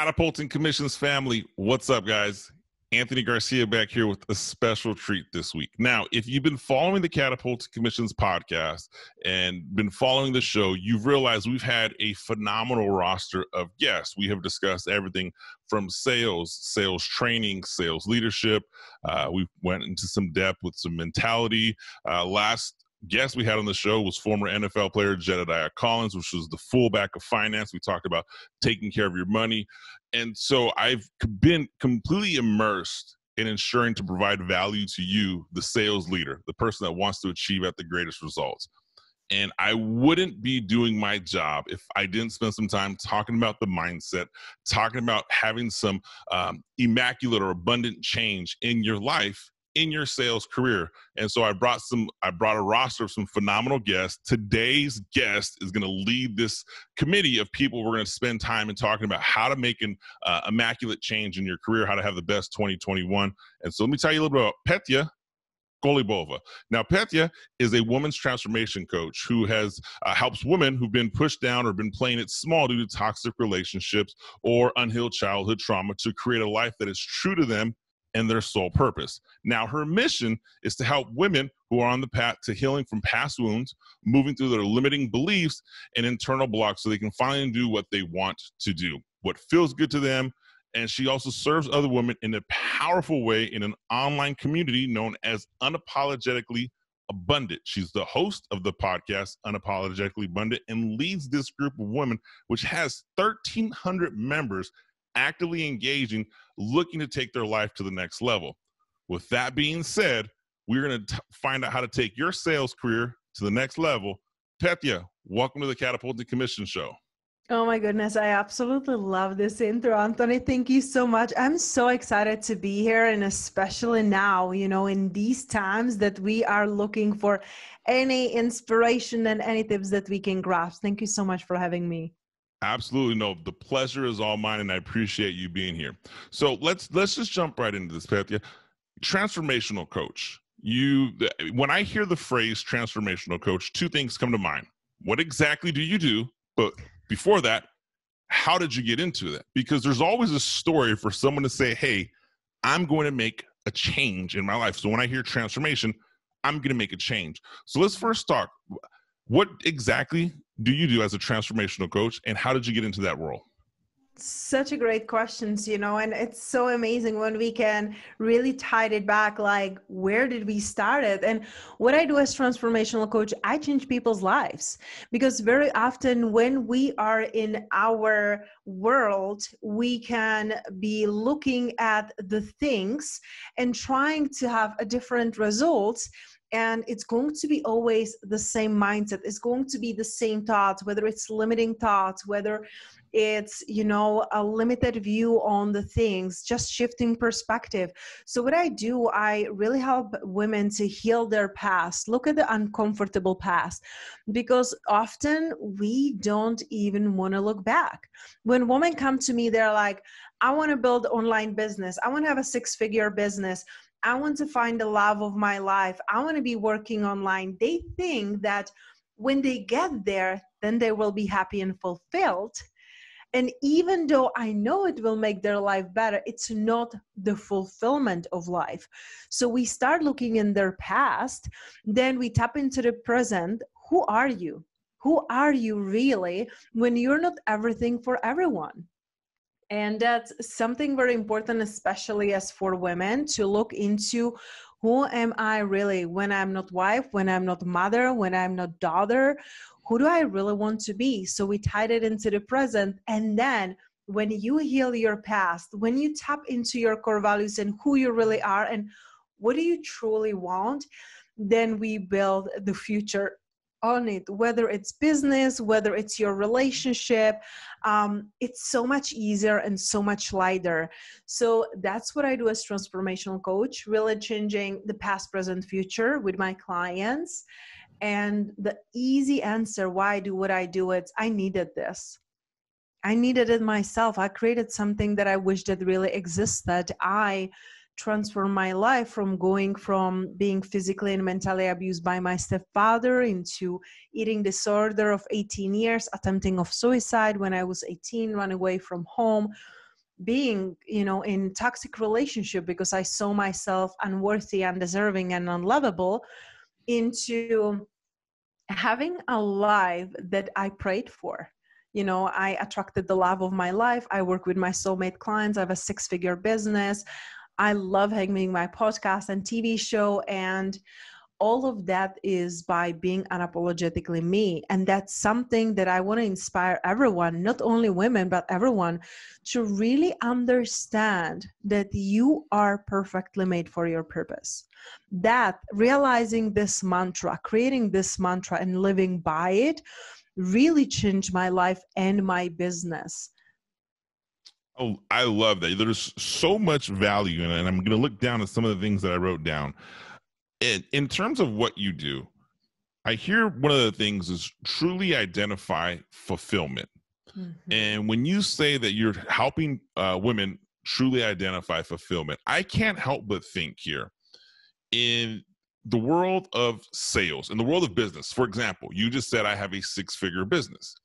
Catapulting Commissions family, what's up, guys? Anthony Garcia back here with a special treat this week. Now, if you've been following the Catapulting Commissions podcast and been following the show, you've realized we've had a phenomenal roster of guests. We have discussed everything from sales, sales training, sales leadership. We went into some depth with some mentality. Last guest we had on the show was former NFL player Jedediah Collins, which was the fullback of finance. We talked about taking care of your money. And so I've been completely immersed in ensuring to provide value to you, the sales leader, the person that wants to achieve at the greatest results. And I wouldn't be doing my job if I didn't spend some time talking about the mindset, talking about having some immaculate or abundant change in your life, in your sales career. And so I brought a roster of some phenomenal guests. Today's guest is going to lead this committee of people we're going to spend time in talking about how to make an immaculate change in your career, how to have the best 2021. And so let me tell you a little bit about Petia Kolibova. Now, Petia is a woman's transformation coach who has helps women who've been pushed down or been playing it small due to toxic relationships or unhealed childhood trauma to create a life that is true to them and their sole purpose. Now, her mission is to help women who are on the path to healing from past wounds, moving through their limiting beliefs and internal blocks so they can finally do what they want to do, what feels good to them. And she also serves other women in a powerful way in an online community known as Unapologetically Abundant. She's the host of the podcast Unapologetically Abundant and leads this group of women, which has 1,300 members actively engaging, looking to take their life to the next level. With that being said, we're going to find out how to take your sales career to the next level. Petia, welcome to the Catapulting Commission show. Oh my goodness, I absolutely love this intro, Anthony. Thank you so much. I'm so excited to be here, and especially now, in these times that we are looking for any inspiration and any tips that we can grasp. Thank you so much for having me. Absolutely. No, the pleasure is all mine, and I appreciate you being here. So let's just jump right into this, Petia. Transformational coach. When I hear the phrase transformational coach, two things come to mind. What exactly do you do? But before that, how did you get into that? Because there's always a story for someone to say, hey, I'm going to make a change in my life. So when I hear transformation, I'm going to make a change. So let's first talk. What exactly do you do as a transformational coach, and how did you get into that role? Such a great questions, and it's so amazing when we can really tie it back, like, where did we start it? And what I do as transformational coach, I change people's lives, because very often when we are in our world, we can be looking at the things and trying to have a different results. And it's going to be always the same mindset. It's going to be the same thoughts, whether it's limiting thoughts, whether it's, a limited view on the things, just shifting perspective. So what I do, I really help women to heal their past, look at the uncomfortable past, because often we don't even want to look back. When women come to me, they're like, I want to build online business. I want to have a 6-figure business. I want to find the love of my life. I want to be working online. They think that when they get there, then they will be happy and fulfilled. And even though I know it will make their life better, it's not the fulfillment of life. So we start looking in their past, then we tap into the present. Who are you? Who are you really when you're not everything for everyone? And that's something very important, especially as for women, to look into who am I really when I'm not wife, when I'm not mother, when I'm not daughter. Who do I really want to be? So we tied it into the present. And then when you heal your past, when you tap into your core values and who you really are and what do you truly want, then we build the future on it, whether it's business, whether it's your relationship. It's so much easier and so much lighter. So that's what I do as transformational coach, really changing the past, present, future with my clients. And the easy answer why I do what I do, it's I needed this. I needed it myself. I created something that I wish that really existed. I transformed my life from going from being physically and mentally abused by my stepfather into eating disorder of 18 years, attempting of suicide when I was 18, run away from home, being, in toxic relationship because I saw myself unworthy, undeserving, and unlovable, into having a life that I prayed for. I attracted the love of my life. I work with my soulmate clients. I have a 6-figure business. I love having my podcast and TV show. And all of that is by being unapologetically me. And that's something that I want to inspire everyone, not only women, but everyone, to really understand that you are perfectly made for your purpose. That realizing this mantra, creating this mantra and living by it really changed my life and my business. Oh, I love that. There's so much value in it. And I'm going to look down at some of the things that I wrote down. In terms of what you do, I hear one of the things is truly identify fulfillment. Mm-hmm. And when you say that you're helping women truly identify fulfillment, I can't help but think here in the world of sales, in the world of business. For example, you just said I have a 6-figure business.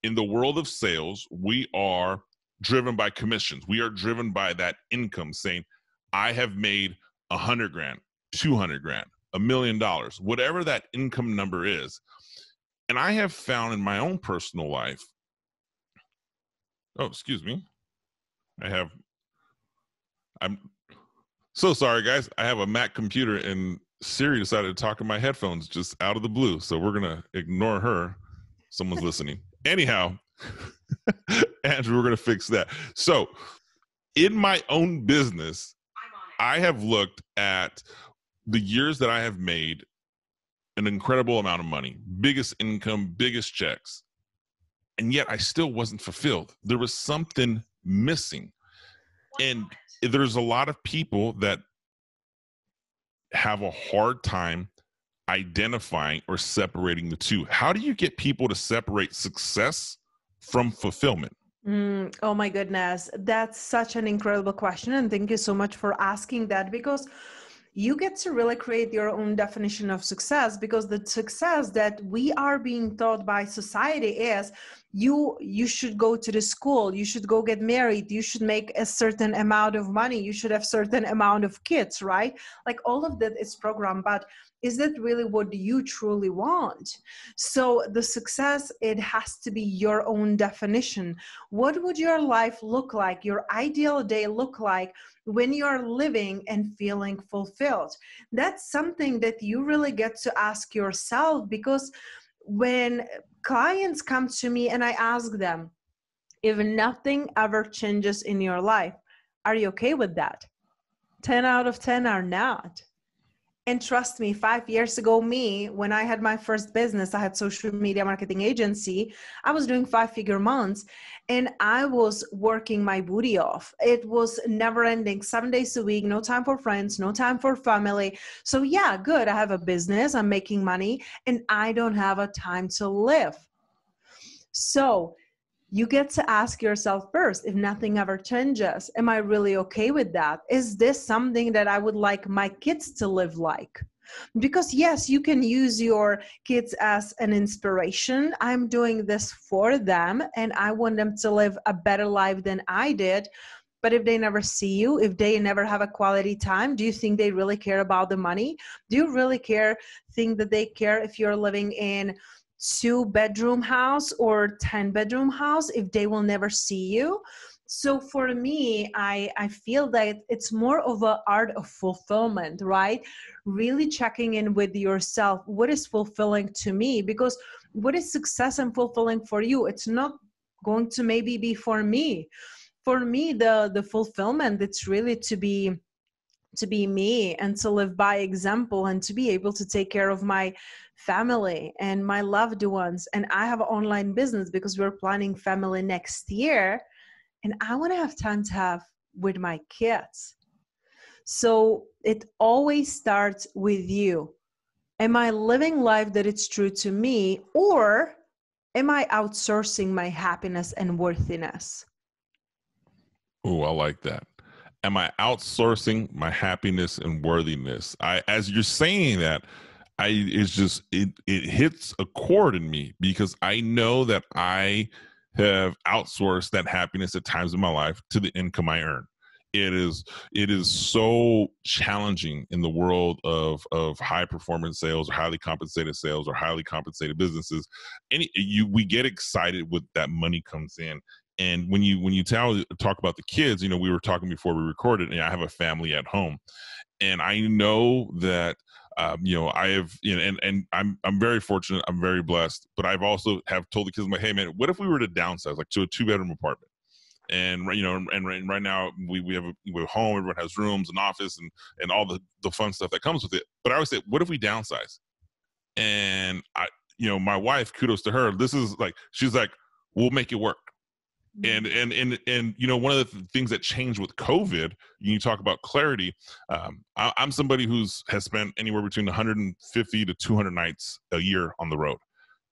In the world of sales, we are driven by commissions. We are driven by that income, saying I have made $100,000. 200 grand, $1 million, whatever that income number is. And I have found in my own personal life, excuse me. I'm so sorry, guys. I have a Mac computer and Siri decided to talk in my headphones just out of the blue. So we're going to ignore her. Someone's listening. Anyhow, Andrew, we're going to fix that. So in my own business, I have looked at the years that I have made an incredible amount of money, biggest income, biggest checks. And yet I still wasn't fulfilled. There was something missing. And there's a lot of people that have a hard time identifying or separating the two. How do you get people to separate success from fulfillment? Oh my goodness. That's such an incredible question. And thank you so much for asking that, because you get to really create your own definition of success, because the success that we are being taught by society is you should go to the school, you should go get married, you should make a certain amount of money, you should have certain amount of kids, right? Like all of that is programmed, but is that really what you truly want? So the success, it has to be your own definition. What would your life look like, your ideal day look like when you're living and feeling fulfilled? That's something that you really get to ask yourself, because when clients come to me and I ask them, if nothing ever changes in your life, are you okay with that? 10 out of 10 are not. And trust me, 5 years ago, when I had my first business, I had social media marketing agency. I was doing 5-figure months and I was working my booty off. It was never ending, 7 days a week, no time for friends, no time for family. So yeah, good. I have a business, I'm making money, and I don't have a time to live. So you get to ask yourself first, if nothing ever changes, am I really okay with that? Is this something that I would like my kids to live like? Because yes, you can use your kids as an inspiration. I'm doing this for them and I want them to live a better life than I did. But if they never see you, if they never have a quality time, do you think they really care about the money? Do you really think that they care if you're living in 2-bedroom house or 10-bedroom house if they will never see you? So for me, I feel that it's more of an art of fulfillment, right? Really checking in with yourself. What is fulfilling to me? Because what is success and fulfilling for you? It's not going to maybe be for me. For me, the fulfillment, it's really to be me and to live by example and to be able to take care of my family and my loved ones. And I have an online business because we're planning family next year, and I want to have time to have with my kids. So it always starts with you. Am I living life that it's true to me, or am I outsourcing my happiness and worthiness? Oh, I like that. Am I outsourcing my happiness and worthiness? As you're saying that, it hits a chord in me, because I know that I have outsourced that happiness at times in my life to the income I earn. It is so challenging in the world of high performance sales or highly compensated sales or highly compensated businesses. We get excited when that money comes in. And when you talk about the kids, we were talking before we recorded, and I have a family at home, and I know that I have, and I'm very fortunate, I'm very blessed, but I've also have told the kids, I'm like, hey man, what if we were to downsize, like to a 2-bedroom apartment? And right now we have a home, everyone has rooms, an office, and all the fun stuff that comes with it. But I always say, what if we downsize? And my wife, kudos to her, she's like, we'll make it work. And one of the things that changed with COVID, you talk about clarity. I'm somebody has spent anywhere between 150 to 200 nights a year on the road.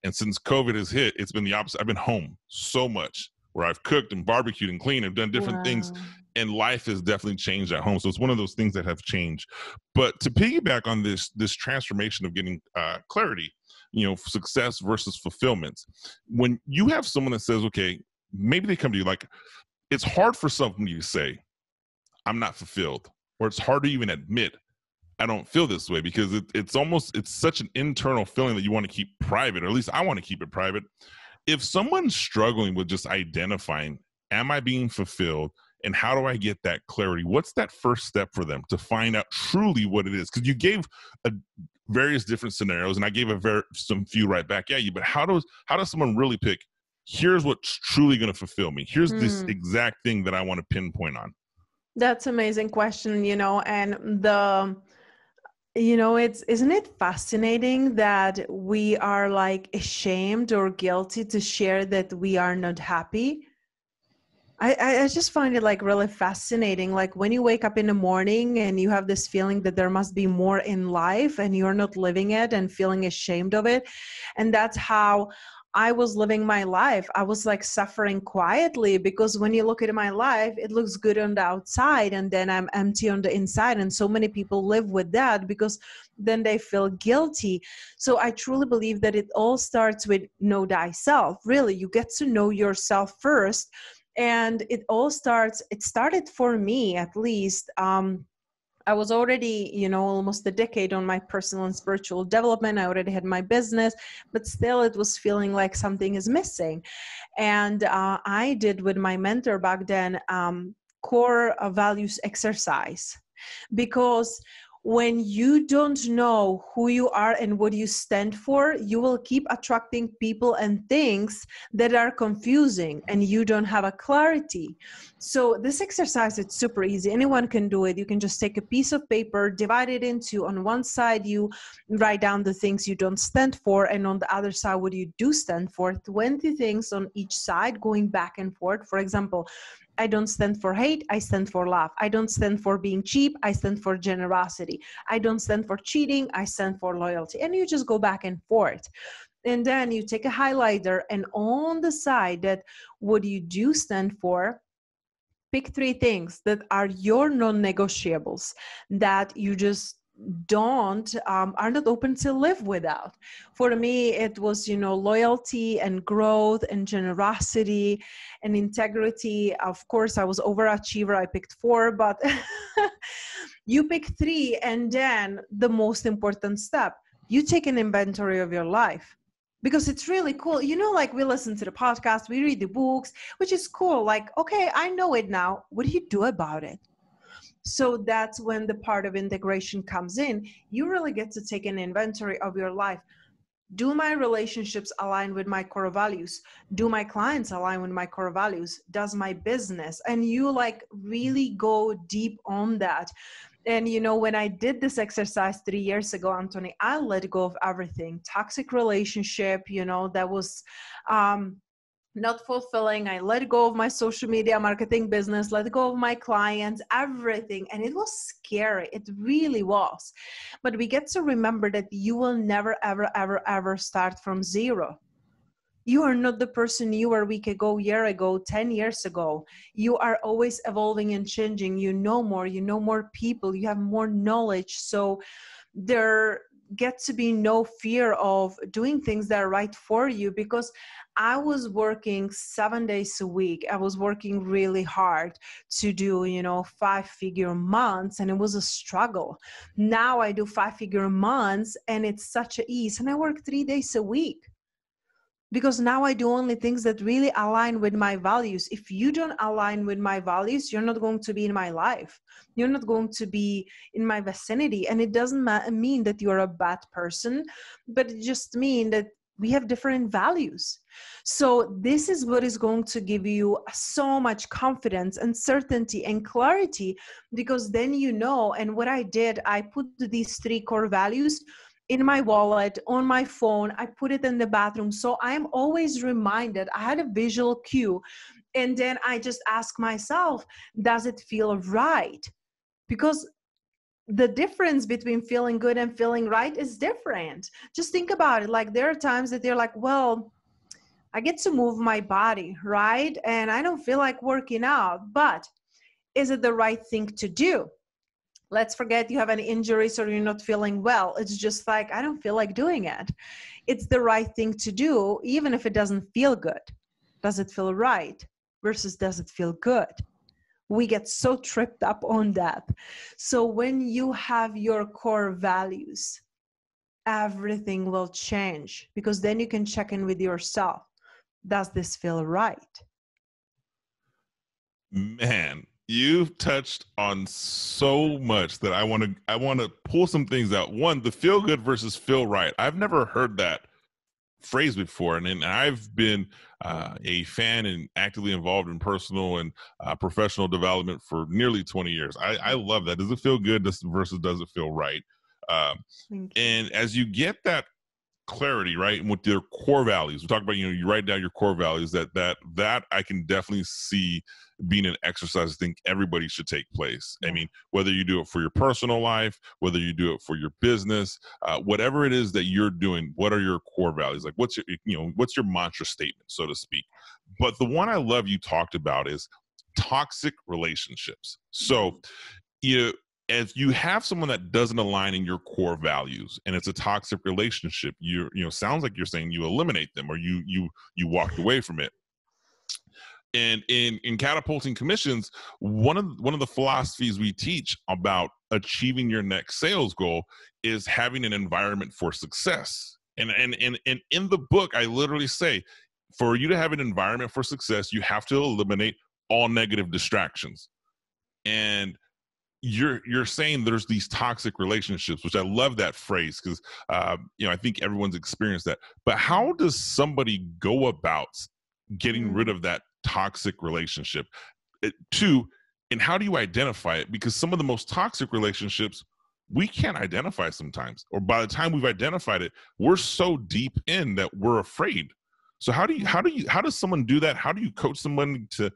And since COVID has hit, it's been the opposite. I've been home so much, where I've cooked and barbecued and cleaned and done different things, and life has definitely changed at home. So it's one of those things that have changed. But to piggyback on this transformation of getting clarity, success versus fulfillment, when you have someone that says, okay, maybe they come to you, like, it's hard for somebody to say, I'm not fulfilled, or it's hard to even admit, I don't feel this way, because it's such an internal feeling that you want to keep private, or at least I want to keep it private. If someone's struggling with just identifying, am I being fulfilled, and how do I get that clarity? What's that first step for them to find out truly what it is? Because you gave various different scenarios, and I gave some few right back at you. But how does someone really pick, here's what's truly going to fulfill me? Here's this exact thing that I want to pinpoint on. That's an amazing question, and isn't it fascinating that we are like ashamed or guilty to share that we are not happy? I just find it like really fascinating. Like when you wake up in the morning and you have this feeling that there must be more in life and you're not living it and feeling ashamed of it. And that's how I was living my life. I was like suffering quietly, because when you look at my life, it looks good on the outside and then I'm empty on the inside. And so many people live with that because then they feel guilty. So I truly believe that it all starts with know thyself. Really, you get to know yourself first. And it started for me, at least, I was already, almost a decade on my personal and spiritual development. I already had my business, but still it was feeling like something is missing. And I did with my mentor back then, core values exercise, because when you don't know who you are and what you stand for, you will keep attracting people and things that are confusing and you don't have a clarity. So this exercise, it's super easy. Anyone can do it. You can just take a piece of paper, divide it into, on one side, you write down the things you don't stand for, and on the other side, what you do stand for. 20 things on each side, going back and forth. For example, I don't stand for hate, I stand for love. I don't stand for being cheap, I stand for generosity. I don't stand for cheating, I stand for loyalty. And you just go back and forth. And then you take a highlighter, and on the side, that what you do stand for, pick 3 things that are your non-negotiables, that you just are not open to live without. For me, it was, loyalty and growth and generosity and integrity. Of course, I was overachiever. I picked 4, but you pick 3. And then the most important step, you take an inventory of your life. Because it's really cool. Like we listen to the podcast, we read the books, which is cool. Like, okay, I know it now. What do you do about it? So that's when the part of integration comes in. You really get to take an inventory of your life. Do my relationships align with my core values? Do my clients align with my core values? Does my business? And you like really go deep on that. And, when I did this exercise 3 years ago, Anthony, I let go of everything. Toxic relationship, that was not fulfilling. I let go of my social media marketing business, let go of my clients, everything. And it was scary. It really was. But we get to remember that you will never, ever, ever, ever start from zero. You are not the person you were a week ago, year ago, 10 years ago. You are always evolving and changing. You know more people, you have more knowledge. So get to be no fear of doing things that are right for you, because I was working 7 days a week. I was working really hard to do, 5-figure months, and it was a struggle. Now I do 5-figure months and it's such an ease, and I work 3 days a week. Because now I do only things that really align with my values. If you don't align with my values, you're not going to be in my life. You're not going to be in my vicinity. And it doesn't mean that you're a bad person, but it just means that we have different values. So this is what is going to give you so much confidence and certainty and clarity, because then and what I did, I put these 3 core values in my wallet, on my phone. I put it in the bathroom. So I'm always reminded. I had a visual cue. And then I just ask myself, does it feel right? Because the difference between feeling good and feeling right is different. Just think about it. Like, there are times that you're like, well, I get to move my body, right? And I don't feel like working out, but is it the right thing to do? Let's forget you have any injuries or you're not feeling well. It's just like, I don't feel like doing it. It's the right thing to do, even if it doesn't feel good. Does it feel right versus does it feel good? We get so tripped up on that. So when you have your core values, everything will change, because then you can check in with yourself. Does this feel right? Man, you've touched on so much that I want to pull some things out. One, the feel good versus feel right. I've never heard that phrase before, and I've been a fan and actively involved in personal and professional development for nearly 20 years. I love that. Does it feel good versus does it feel right? And as you get that clarity, right, and with your core values, we talk about, you write down your core values, that I can definitely see being an exercise I think everybody should take place. I mean, whether you do it for your personal life, whether you do it for your business, whatever it is that you're doing, what are your core values? Like, what's your mantra statement, so to speak? But the one I love you talked about is toxic relationships. So if you have someone that doesn't align in your core values and it's a toxic relationship, sounds like you're saying you eliminate them or you walked away from it. And in Catapulting Commissions, one of the philosophies we teach about achieving your next sales goal is having an environment for success. And in the book, I literally say, for you to have an environment for success, you have to eliminate all negative distractions. And you're saying there's these toxic relationships, which I love that phrase, because I think everyone's experienced that. But how does somebody go about getting rid of that toxic relationship? And how do you identify it? Because some of the most toxic relationships we can't identify sometimes, or by the time we've identified it, we're so deep in that we're afraid. So how does someone do that? How do you coach someone to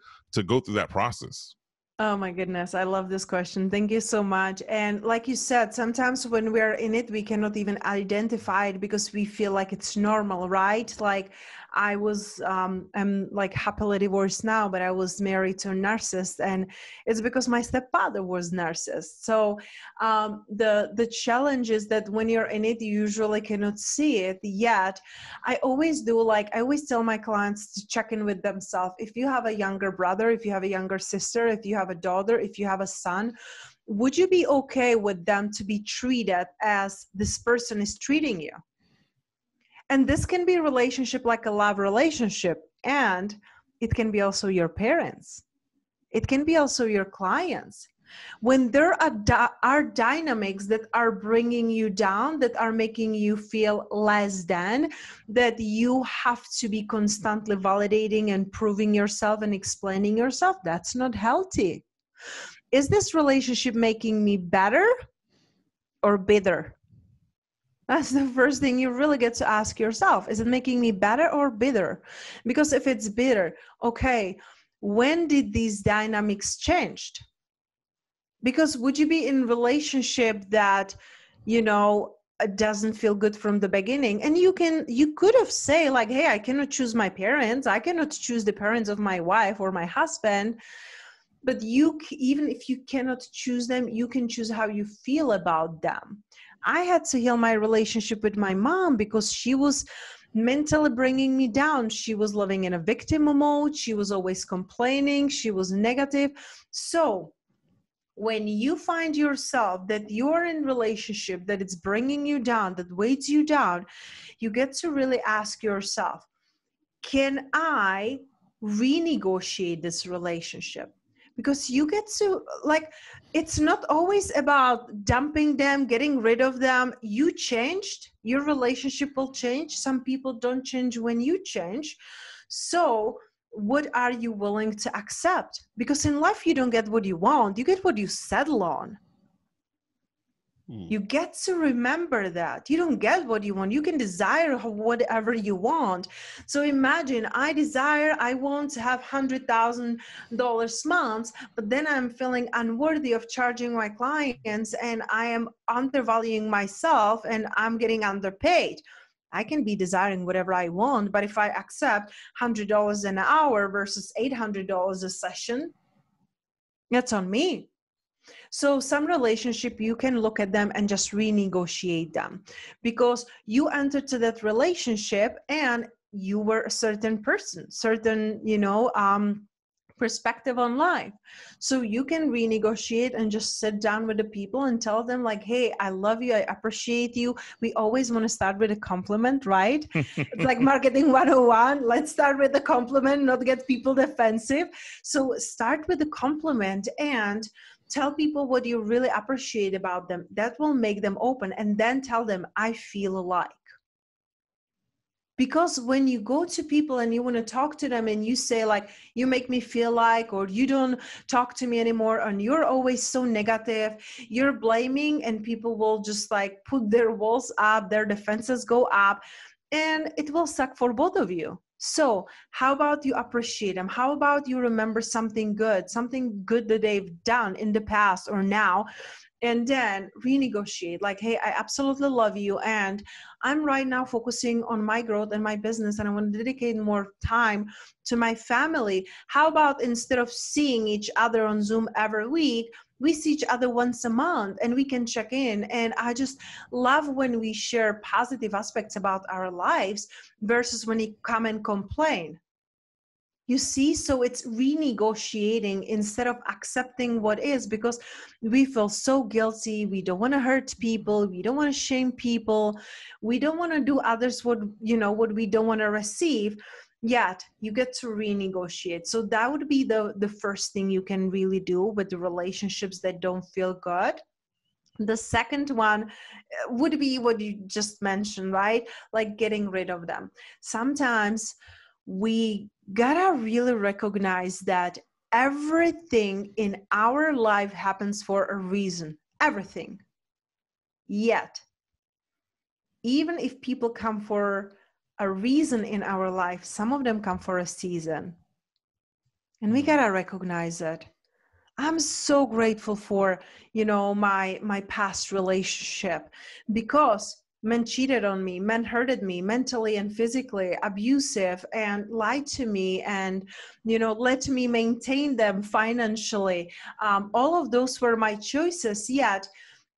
go through that process? Oh my goodness, I love this question. Thank you so much. And like you said, sometimes when we're in it, we cannot even identify it because we feel like it's normal, right? Like I'm like happily divorced now, but I was married to a narcissist, and it's because my stepfather was narcissist. So the challenge is that when you're in it, you usually cannot see it yet. I always tell my clients to check in with themselves. If you have a younger brother, if you have a younger sister, if you have a daughter, if you have a son, would you be okay with them to be treated as this person is treating you? And this can be a relationship like a love relationship, and it can be also your parents. It can be also your clients. When there are dynamics that are bringing you down, that are making you feel less than, that you have to be constantly validating and proving yourself and explaining yourself, that's not healthy. Is this relationship making me better or bitter? That's the first thing you really get to ask yourself. Is it making me better or bitter? Because if it's bitter, okay, when did these dynamics changed? Because would you be in a relationship that, doesn't feel good from the beginning? And you could have said like, hey, I cannot choose my parents. I cannot choose the parents of my wife or my husband. But even if you cannot choose them, you can choose how you feel about them. I had to heal my relationship with my mom because she was mentally bringing me down. She was living in a victim mode. She was always complaining. She was negative. So when you find yourself that you're in relationship that it's bringing you down, that weights you down, you get to really ask yourself, can I renegotiate this relationship? Because you get to, like, it's not always about dumping them, getting rid of them. You changed, your relationship will change. Some people don't change when you change. So what are you willing to accept? Because in life, you don't get what you want, you get what you settle on. You get to remember that you don't get what you want. You can desire whatever you want. So imagine I want to have $100,000 months, but then I'm feeling unworthy of charging my clients and I am undervaluing myself and I'm getting underpaid. I can be desiring whatever I want, but if I accept $100 an hour versus $800 a session, that's on me. So some relationship, you can look at them and just renegotiate them because you entered to that relationship and you were a certain person, certain, perspective on life. So you can renegotiate and just sit down with the people and tell them like, hey, I love you. I appreciate you. We always want to start with a compliment, right? It's like marketing 101. Let's start with the compliment, not get people defensive. So start with the compliment and tell people what you really appreciate about them. That will make them open. And then tell them, I feel alike. Because when you go to people and you want to talk to them and you say like, you make me feel like, or you don't talk to me anymore, and you're always so negative, you're blaming, and people will just like put their walls up, their defenses go up, and it will suck for both of you. So how about you appreciate them? How about you remember something good that they've done in the past or now, and then renegotiate like, hey, I absolutely love you. And I'm right now focusing on my growth and my business, and I want to dedicate more time to my family. How about instead of seeing each other on Zoom every week, we see each other once a month and we can check in. And I just love when we share positive aspects about our lives versus when you come and complain. You see, so it's renegotiating instead of accepting what is, because we feel so guilty. We don't want to hurt people. We don't want to shame people. We don't want to do others what we don't want to receive. Yet you get to renegotiate. So that would be the first thing you can really do with the relationships that don't feel good. The second one would be what you just mentioned, right? Like getting rid of them. Sometimes we gotta really recognize that everything in our life happens for a reason. Everything. Yet, even if people come for a reason in our life, some of them come for a season. And we gotta recognize it. I'm so grateful for, my past relationship, because men cheated on me, men hurted me mentally and physically, abusive, and lied to me, and, let me maintain them financially. All of those were my choices, yet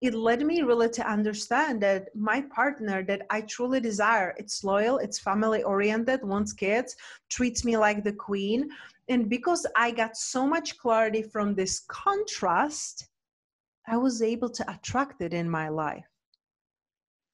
it led me really to understand that my partner that I truly desire, it's loyal, it's family oriented, wants kids, treats me like the queen. And because I got so much clarity from this contrast, I was able to attract it in my life.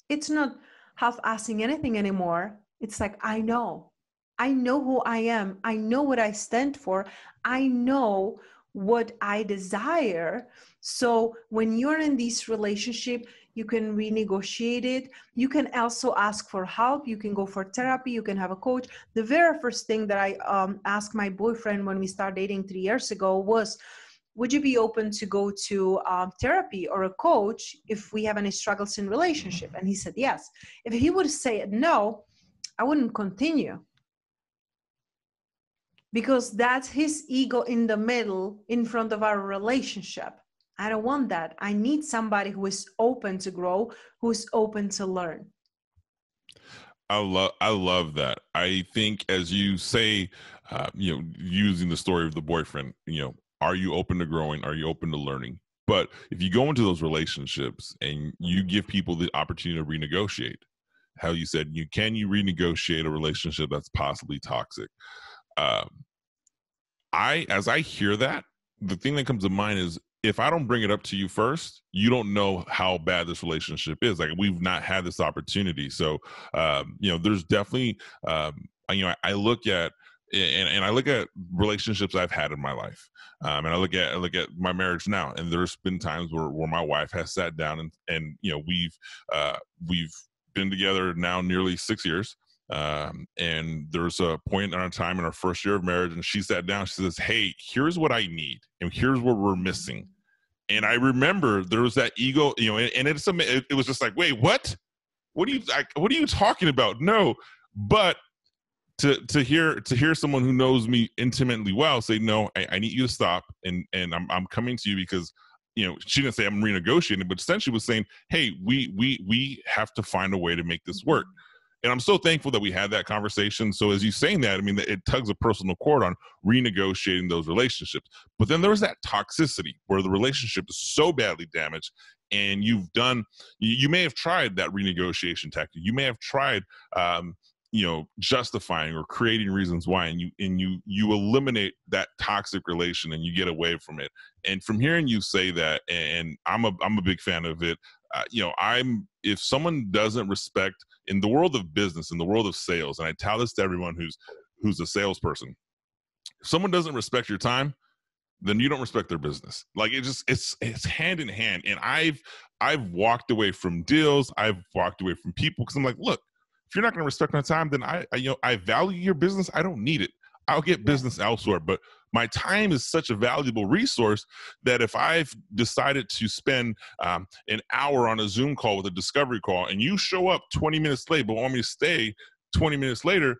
It's not half-assing anything anymore. It's like, I know who I am. I know what I stand for. I know what I desire. So when you're in this relationship, you can renegotiate it. You can also ask for help. You can go for therapy. You can have a coach. The very first thing that I asked my boyfriend when we started dating 3 years ago was, would you be open to go to therapy or a coach if we have any struggles in relationship? And he said yes. If he would say no, I wouldn't continue. Because that's his ego in the middle in front of our relationship. I don't want that. I need somebody who is open to grow, who is open to learn. I love that. I think, as you say, using the story of the boyfriend, are you open to growing? Are you open to learning? But if you go into those relationships and you give people the opportunity to renegotiate, how you said, can you renegotiate a relationship that's possibly toxic? As I hear that, the thing that comes to mind is, if I don't bring it up to you first, you don't know how bad this relationship is. Like, we've not had this opportunity. So, there's definitely, I look at, and I look at relationships I've had in my life, and I look at my marriage now. And there's been times where my wife has sat down and we've been together now nearly 6 years. And there's a point in our time in our first year of marriage, and she sat down, she says, "Hey, here's what I need, and here's what we're missing." And I remember there was that ego, and it was just like, wait, what? What are you talking about? No. But to hear someone who knows me intimately well say, "No, I need you to stop, and I'm coming to you because," she didn't say I'm renegotiating, but essentially was saying, "Hey, we have to find a way to make this work." And I'm so thankful that we had that conversation. So as you saying that, I mean, it tugs a personal cord on renegotiating those relationships. But then there's that toxicity where the relationship is so badly damaged, and you may have tried that renegotiation tactic. You may have tried, justifying or creating reasons why, and you eliminate that toxic relation and you get away from it. And from hearing you say that, and I'm a big fan of it. If someone doesn't respect, in the world of business, in the world of sales, and I tell this to everyone who's a salesperson, if someone doesn't respect your time, then you don't respect their business. Like, it's hand in hand. And I've walked away from deals. I've walked away from people because I'm like, look, if you're not going to respect my time, then I value your business. I don't need it. I'll get business elsewhere. But my time is such a valuable resource that if I've decided to spend an hour on a Zoom call with a discovery call, and you show up 20 minutes late but want me to stay 20 minutes later,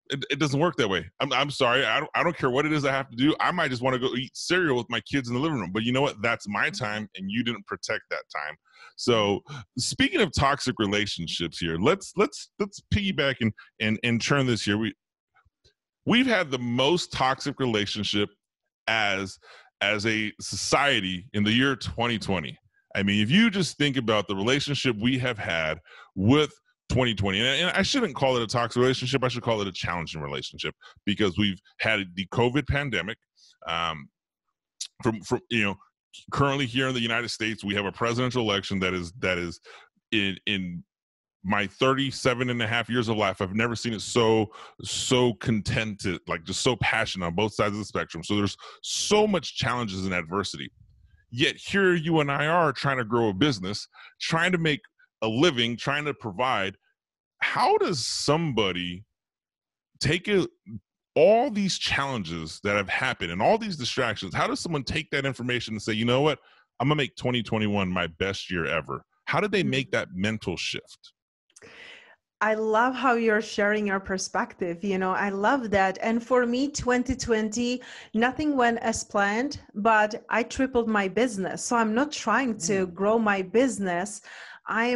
it doesn't work that way. I'm sorry. I don't care what it is I have to do. I might just want to go eat cereal with my kids in the living room. But you know what? That's my time, and you didn't protect that time. So speaking of toxic relationships here, let's piggyback and turn this here. We've had the most toxic relationship as a society in the year 2020. I mean, if you just think about the relationship we have had with 2020, and I shouldn't call it a toxic relationship, I should call it a challenging relationship, because we've had the COVID pandemic. From currently here in the United States, we have a presidential election that is in my 37 and a half years of life, I've never seen it so contented, like just so passionate on both sides of the spectrum. So there's so much challenges and adversity. Yet here you and I are trying to grow a business, trying to make a living, trying to provide. How does somebody take all these challenges that have happened and all these distractions? How does someone take that information and say, you know what, I'm gonna make 2021 my best year ever? How did they make that mental shift? I love how you're sharing your perspective. I love that. And for me, 2020, nothing went as planned, but I tripled my business. So I'm not trying to grow my business. I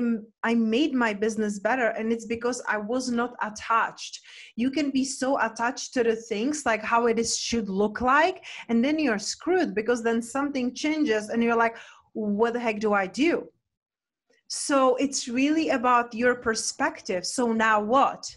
made my business better. And it's because I was not attached. You can be so attached to the things, like how it should look like. And then you're screwed, because then something changes and you're like, what the heck do I do? So it's really about your perspective. So now what?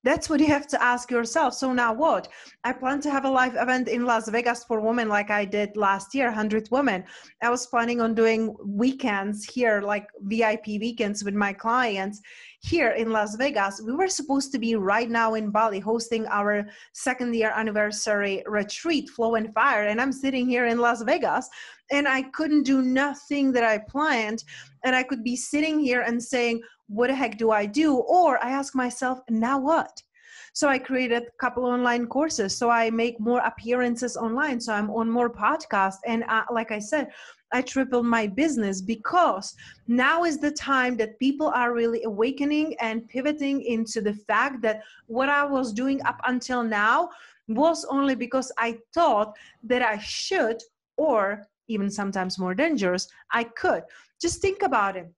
That's what you have to ask yourself. So now what? I plan to have a live event in Las Vegas for women, like I did last year, 100 women. I was planning on doing weekends here, like VIP weekends with my clients here in Las Vegas. We were supposed to be right now in Bali hosting our 2nd year anniversary retreat, Flow and Fire. And I'm sitting here in Las Vegas, and I couldn't do nothing that I planned. And I could be sitting here and saying, what the heck do I do? Or I ask myself, now what? So I created a couple online courses. So I make more appearances online. So I'm on more podcasts. And like I said, I tripled my business, because now is the time that people are really awakening and pivoting into the fact that what I was doing up until now was only because I thought that I should, or even sometimes more dangerous, I could. Just think about it.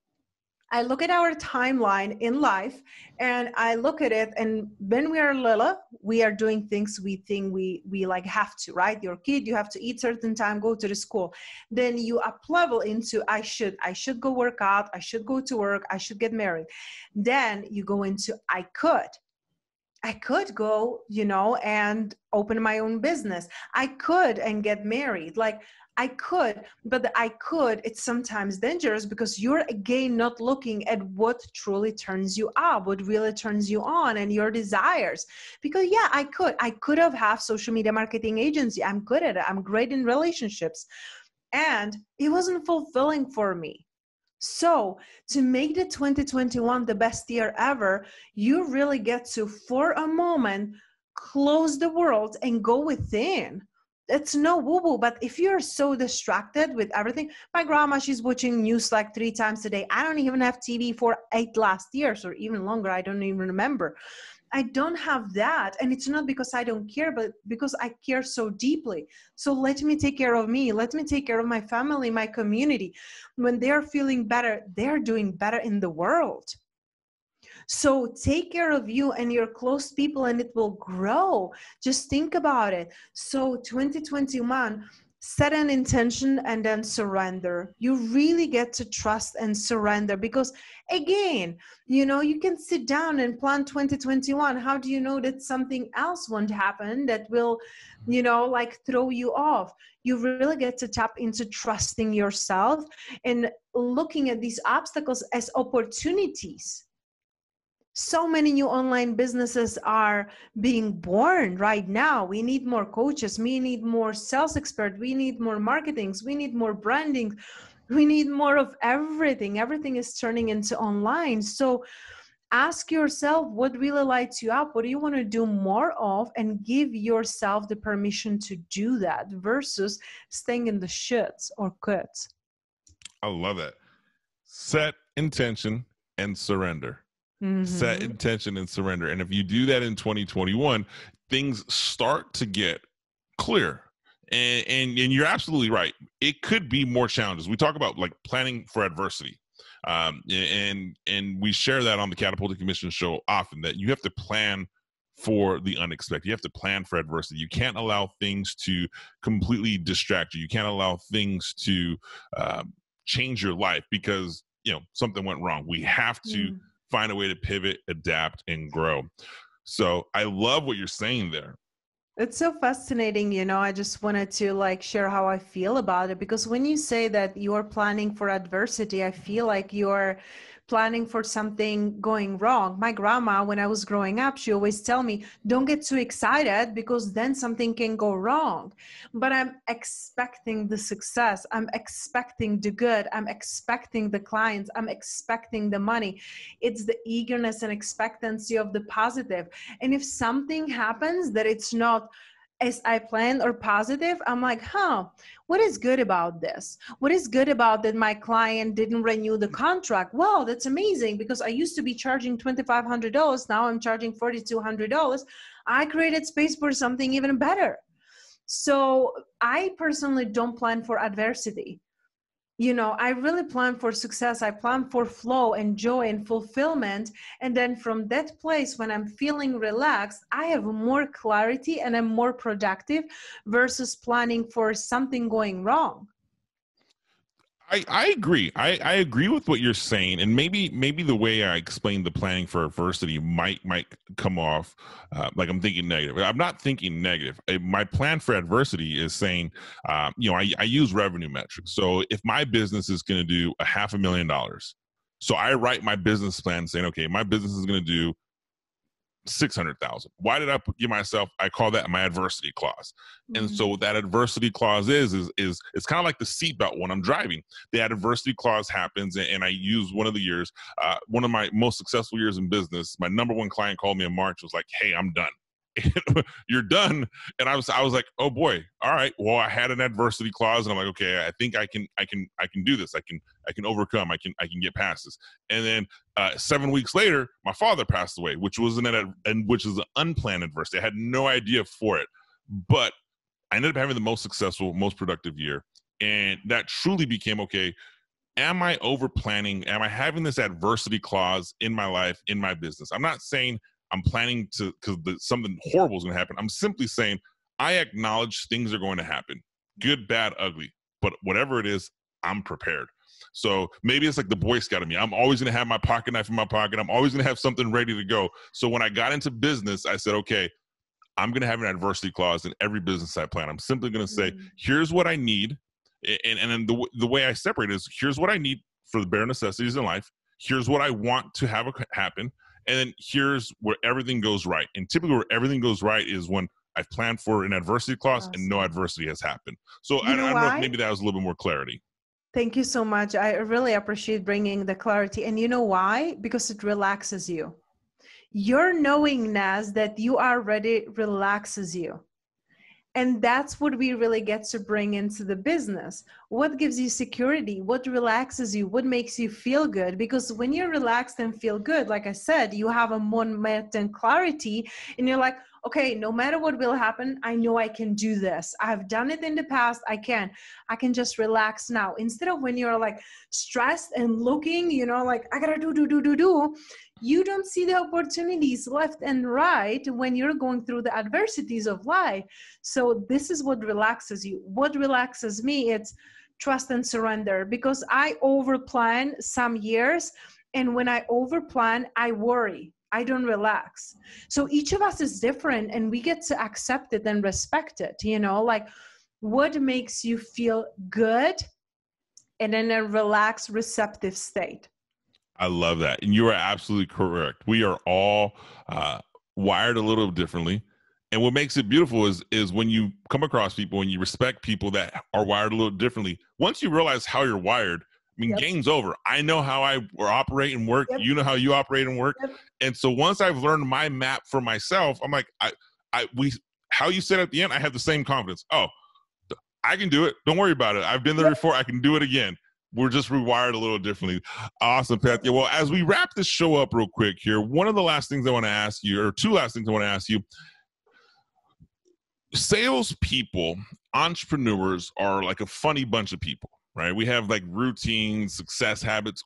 I look at our timeline in life and I look at it, and when we are little, we are doing things we think we like have to, right? Your kid, you have to eat certain time, go to the school. Then you up level into I should go work out, I should go to work, I should get married. Then you go into I could go, and open my own business. I could and get married. Like I could, but the I could, it's sometimes dangerous because you're again not looking at what truly turns you up, what really turns you on and your desires. Because yeah, I could have social media marketing agency. I'm good at it. I'm great in relationships. And it wasn't fulfilling for me. So to make the 2021 the best year ever, you really get to, for a moment, close the world and go within. It's no woo-woo, but if you're so distracted with everything, my grandma, she's watching news like 3 times a day. I don't even have TV for 8 last years or even longer. I don't even remember. I don't have that. And it's not because I don't care, but because I care so deeply. So let me take care of me. Let me take care of my family, my community. When they're feeling better, they're doing better in the world. So take care of you and your close people and it will grow. Just think about it. So 2021, set an intention and then surrender. You really get to trust and surrender because again, you can sit down and plan 2021. How do you know that something else won't happen that will, throw you off? You really get to tap into trusting yourself and looking at these obstacles as opportunities. So many new online businesses are being born right now. We need more coaches. We need more sales experts. We need more marketings. We need more branding. We need more of everything. Everything is turning into online. So ask yourself what really lights you up. What do you want to do more of? And give yourself the permission to do that versus staying in the shoulds or coulds. I love that. Set intention and surrender. Mm-hmm. Set intention and surrender. And if you do that in 2021, things start to get clear. And you're absolutely right. It could be more challenges. We talk about like planning for adversity. And we share that on the Catapulting Commissions show often, that you have to plan for the unexpected. You have to plan for adversity. You can't allow things to completely distract you. You can't allow things to change your life because, something went wrong. We have to find a way to pivot, adapt, and grow. So I love what you're saying there. It's so fascinating. I just wanted to share how I feel about it, because when you say that you're planning for adversity, I feel like you're planning for something going wrong. My grandma, when I was growing up, she always tell me, don't get too excited because then something can go wrong. But I'm expecting the success. I'm expecting the good. I'm expecting the clients. I'm expecting the money. It's the eagerness and expectancy of the positive. And if something happens that it's not as I planned or positive, I'm like, what is good about this? What is good about that my client didn't renew the contract? Well, that's amazing because I used to be charging $2,500. Now I'm charging $4,200. I created space for something even better. So I personally don't plan for adversity. I really plan for success. I plan for flow and joy and fulfillment. And then from that place, when I'm feeling relaxed, I have more clarity and I'm more productive versus planning for something going wrong. I agree. I agree with what you're saying, and maybe the way I explained the planning for adversity might come off like I'm thinking negative. I'm not thinking negative. My plan for adversity is saying, I use revenue metrics. So if my business is going to do $500,000, so I write my business plan saying, okay, my business is going to do 600,000. Why did I give myself? I call that my adversity clause. And so what that adversity clause is it's kind of like the seatbelt when I'm driving. The adversity clause happens, and I use one of the years, one of my most successful years in business. My number one client called me in March, was like, "Hey, I'm done." You're done. And I was like, oh boy, all right, well, I had an adversity clause, and I'm like, okay, I think I can do this. I can overcome. I can get past this. And then 7 weeks later, my father passed away, which was an unplanned adversity. I had no idea for it, but I ended up having the most successful, most productive year. And that truly became, okay, am I over planning? Am I having this adversity clause in my life, in my business? I'm not saying I'm planning to because something horrible is going to happen. I'm simply saying I acknowledge things are going to happen, good, bad, ugly, but whatever it is, I'm prepared. So maybe it's like the Boy Scout of me. I'm always going to have my pocket knife in my pocket. I'm always going to have something ready to go. So when I got into business, I said, okay, I'm going to have an adversity clause in every business I plan. I'm simply going to say, here's what I need. And then the way I separate is, here's what I need for the bare necessities in life. Here's what I want to have happen. And then here's where everything goes right. And typically where everything goes right is when I've planned for an adversity clause and no adversity has happened. So I don't know if maybe that was a little bit more clarity. Thank you so much. I really appreciate bringing the clarity. And you know why? Because it relaxes you. Your knowingness that you are ready relaxes you. And that's what we really get to bring into the business. What gives you security? What relaxes you? What makes you feel good? Because when you're relaxed and feel good, like I said, you have a moment and clarity, and you're like, okay, no matter what will happen, I know I can do this. I've done it in the past. I can just relax now. Instead of when you're like stressed and looking, like I gotta do. You don't see the opportunities left and right when you're going through the adversities of life. So this is what relaxes you. What relaxes me, it's trust and surrender, because I overplan some years. And when I overplan, I worry. I don't relax. So each of us is different, and we get to accept it and respect it, like what makes you feel good and in a relaxed, receptive state. I love that. And you are absolutely correct. We are all wired a little differently. And what makes it beautiful is when you come across people and you respect people that are wired a little differently. Once you realize how you're wired, game's over. I know how I operate and work. You know how you operate and work. And so once I've learned my map for myself, I'm like, how you said at the end, I have the same confidence. Oh, I can do it. Don't worry about it. I've been there before. I can do it again. We're just rewired a little differently. Awesome, Petia. Well, as we wrap this show up real quick here, one of the last things I want to ask you, or two last things I want to ask you, salespeople, entrepreneurs are like a funny bunch of people, right? We have like routines, success habits.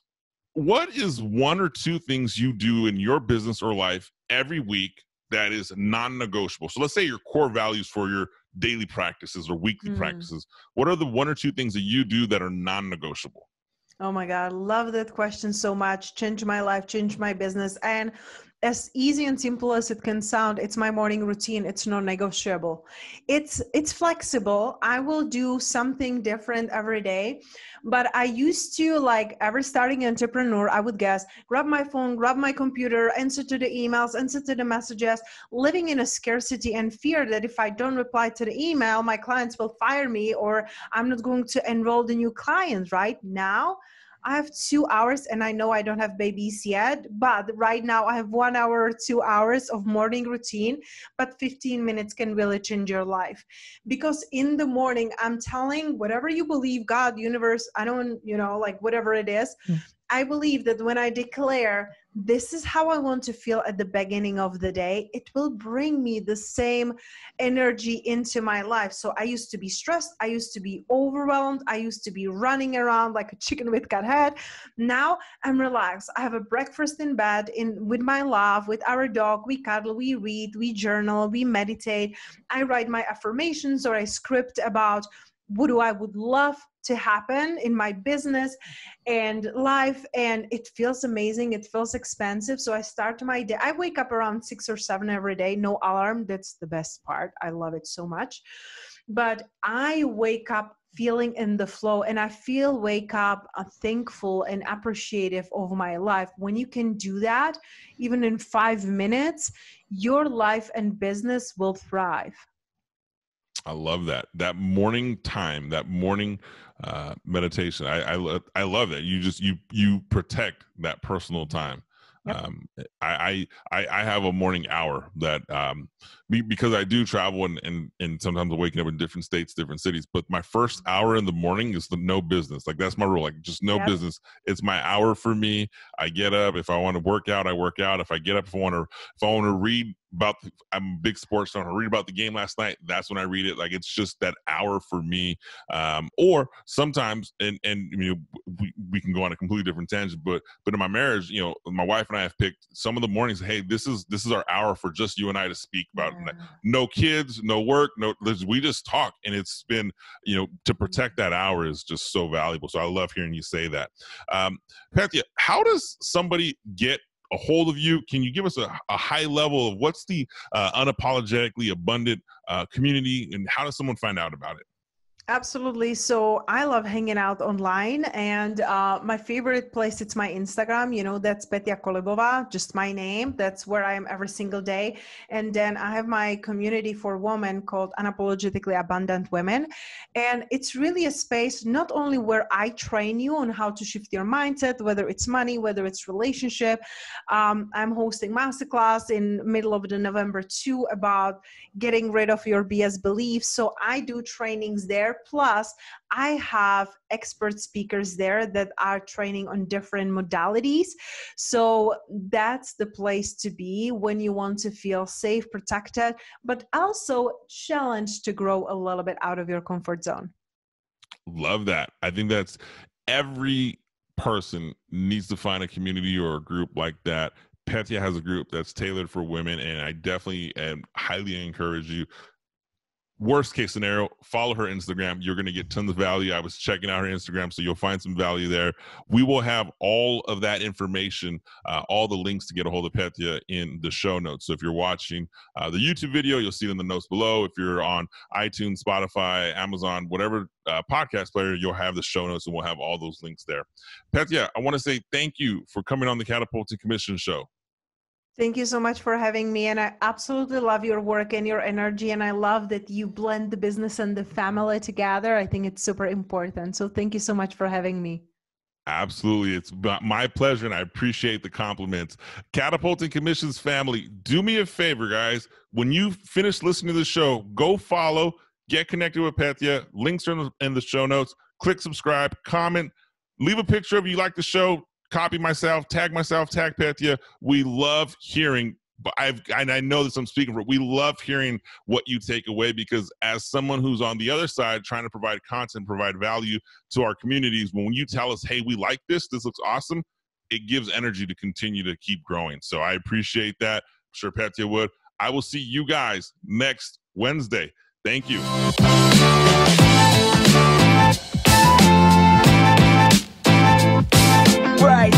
What is one or two things you do in your business or life every week that is non-negotiable? So let's say your core values for your daily practices or weekly practices. What are the one or two things that you do that are non-negotiable? Oh my God, love that question so much. Change my life, change my business. And as easy and simple as it can sound, it's my morning routine. It's non-negotiable. It's flexible. I will do something different every day. But I used to, like every starting entrepreneur, I would guess, grab my phone, grab my computer, answer to the emails, answer to the messages, living in a scarcity and fear that if I don't reply to the email, my clients will fire me or I'm not going to enroll the new clients. Right now, I have 2 hours, and I know I don't have babies yet, but right now I have 1 hour or 2 hours of morning routine, but 15 minutes can really change your life. Because in the morning, I'm telling whatever you believe, God, universe, I don't, like whatever it is, I believe that when I declare, this is how I want to feel at the beginning of the day, it will bring me the same energy into my life. So I used to be stressed. I used to be overwhelmed. I used to be running around like a chicken with cut head. Now I'm relaxed. I have a breakfast in bed with my love, with our dog. We cuddle, we read, we journal, we meditate. I write my affirmations or I script about what I would love to happen in my business and life. And it feels amazing. It feels expansive. So I start my day. I wake up around 6 or 7 every day. No alarm. That's the best part. I love it so much. But I wake up feeling in the flow, and I wake up thankful and appreciative of my life. When you can do that, even in 5 minutes, your life and business will thrive. I love that morning time, that morning meditation. I love that. You protect that personal time. Yep. I have a morning hour that because I do travel and sometimes I'm waking up in different states, different cities. But my first hour in the morning is the no business. Like that's my rule. Like just no business. It's my hour for me. I get up. If I want to work out, I work out. If I get up, if I want to read I'm a big sports fan. I read about the game last night. That's when I read it. Like, it's just that hour for me. Or sometimes, and we can go on a completely different tangent, but in my marriage, my wife and I have picked some of the mornings. Hey, this is our hour for just you and I to speak about no kids, no work, we just talk, and it's been to protect that hour is just so valuable. So I love hearing you say that. Petia, how does somebody get a hold of you? Can you give us a high level of what's the unapologetically abundant community, and how does someone find out about it? Absolutely. So I love hanging out online, and my favorite place, it's my Instagram, that's Petia Kolibova, just my name. That's where I am every single day. And then I have my community for women called Unapologetically Abundant Women. And it's really a space not only where I train you on how to shift your mindset, whether it's money, whether it's relationship. I'm hosting masterclass in middle of the November too about getting rid of your BS beliefs. So I do trainings there. Plus, I have expert speakers there that are training on different modalities. So that's the place to be when you want to feel safe, protected, but also challenged to grow a little bit out of your comfort zone. Love that. I think that's every person needs to find a community or a group like that. Petia has a group that's tailored for women, and I definitely highly encourage you. Worst case scenario, follow her Instagram. You're going to get tons of value. I was checking out her Instagram, so you'll find some value there. We will have all of that information, all the links to get a hold of Petia in the show notes. So if you're watching the YouTube video, you'll see it in the notes below. If you're on iTunes, Spotify, Amazon, whatever podcast player, you'll have the show notes, and we'll have all those links there. Petia, I want to say thank you for coming on the Catapulting Commissions show. Thank you so much for having me. And I absolutely love your work and your energy. And I love that you blend the business and the family together. I think it's super important. So thank you so much for having me. Absolutely. It's my pleasure, and I appreciate the compliments. Catapulting Commissions family, do me a favor, guys. When you finish listening to the show, go follow, get connected with Petia. Links are in the show notes. Click subscribe, comment, leave a picture of you like the show. Copy myself, tag Petia. We love hearing, but I know this I'm speaking for, we love hearing what you take away, because as someone who's on the other side trying to provide content, provide value to our communities, when you tell us, hey, we like this looks awesome, it gives energy to continue to keep growing. So I appreciate that. I'm sure Petia would. I will see you guys next Wednesday. Thank you. Right.